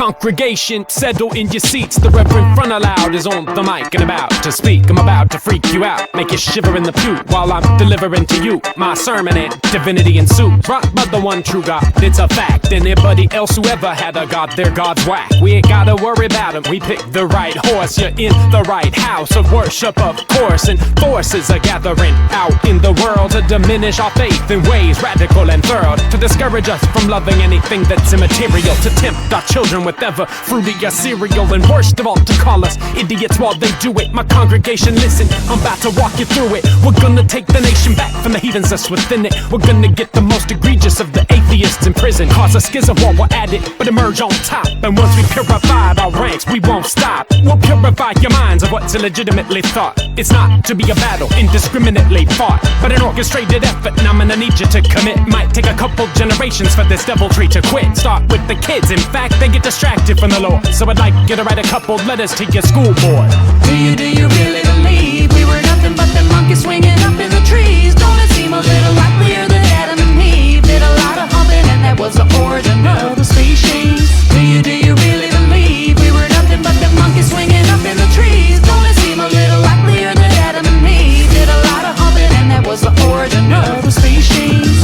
Congregation, settle in your seats. The Reverend Frontalot is on the mic and about to speak. I'm about to freak you out, make you shiver in the pew while I'm delivering to you my sermon and divinity ensues. Brought by the one true God, it's a fact. Anybody else who ever had a God, their God's whack. We ain't gotta worry about him, we picked the right horse. You're in the right house of worship, of course. And forces are gathering out in the world to diminish our faith in ways radical and thorough, to discourage us from loving anything that's immaterial, to tempt our children with ever fruitier cereal, and worst of all, to call us idiots while they do it. My congregation, listen, I'm about to walk you through it. We're gonna take the nation back from the heathens that's within it. We're gonna get the most egregious of the atheists in prison, cause a schism while we're at it, but emerge on top. And once we purify our ranks, we won't stop. We'll purify your minds of what's illegitimately thought. It's not to be a battle indiscriminately fought, but an orchestrated effort, and I'm gonna need you to commit. Might take a couple generations for this deviltry to quit. Start with the kids, in fact, they get distracted from the Lord. So I'd like you to write a couple letters to your school board. Do you really believe we were nothing but the monkeys swinging up in the trees? Don't it seem a little likelier that Adam and Eve did a lot of humping and that was the origin of the species? Do you really believe we were nothing but the monkeys swinging up in the trees? Don't it seem a little likelier that Adam and Eve did a lot of humping and that was the origin of the species?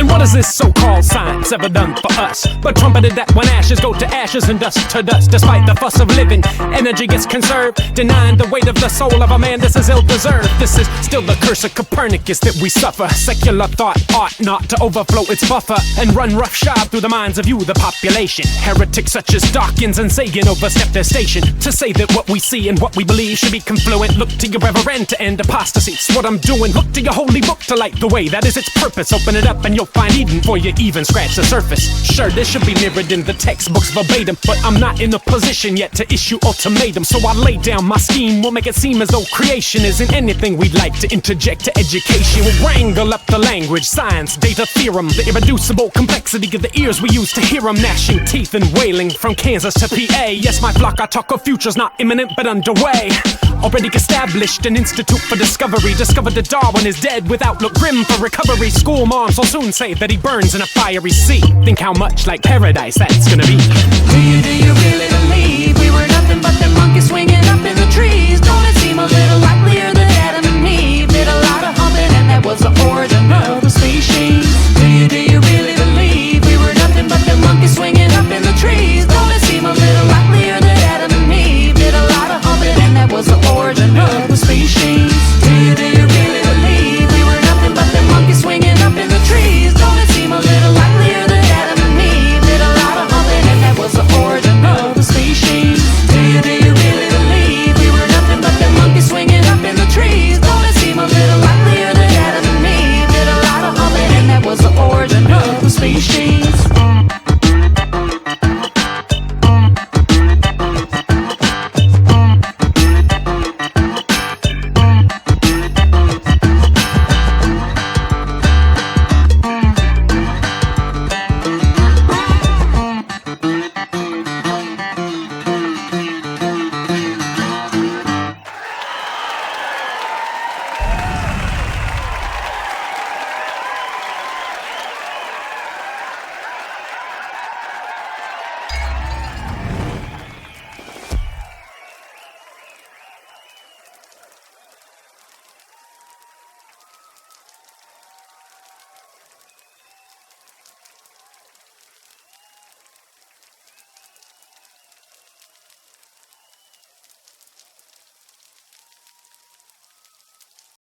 What has this so-called science ever done for us? But trumpeted that when ashes go to ashes and dust to dust. Despite the fuss of living, energy gets conserved, denying the weight of the soul of a man. This is ill-deserved. This is still the curse of Copernicus that we suffer. Secular thought ought not to overflow its buffer and run roughshod through the minds of you, the population. Heretics such as Dawkins and Sagan overstep their station to say that what we see and what we believe should be confluent. Look to your reverend to end apostasy. It's what I'm doing. Look to your holy book to light the way. That is its purpose. Open it up and you'll find Eden before you even scratch the surface. Sure, this should be mirrored in the textbooks verbatim, but I'm not in a position yet to issue ultimatum. So I lay down my scheme. We'll make it seem as though creation isn't anything we'd like to interject to education. We'll wrangle up the language, science, data, theorem, the irreducible complexity of the ears we use to hear them, gnashing teeth and wailing from Kansas to PA. Yes, my flock, I talk of futures not imminent but underway. Already established an institute for discovery. Discovered that Darwin is dead with outlook grim for recovery. School moms will soon say that he burns in a fiery sea. Think how much like paradise that's gonna be. Do you really believe we were nothing but the monkeys swinging up in the trees? Don't it seem a little likelier that Adam and Eve did a lot of humping and that was the origin of the species? Do you really believe we were nothing but the monkeys swinging up in the trees? Don't it seem a little likelier that Adam and Eve did a lot of humping and that was the origin of the species? Do you really believe we were nothing but the monkeys swinging up in the trees? Don't it seem a little likelier that Adam and Eve did a lot of humping and that was the origin of the species? Do you really believe we were nothing but the monkeys swinging up in the trees? Don't it seem a little likelier that Adam and Eve did a lot of humping and that was the origin of the species?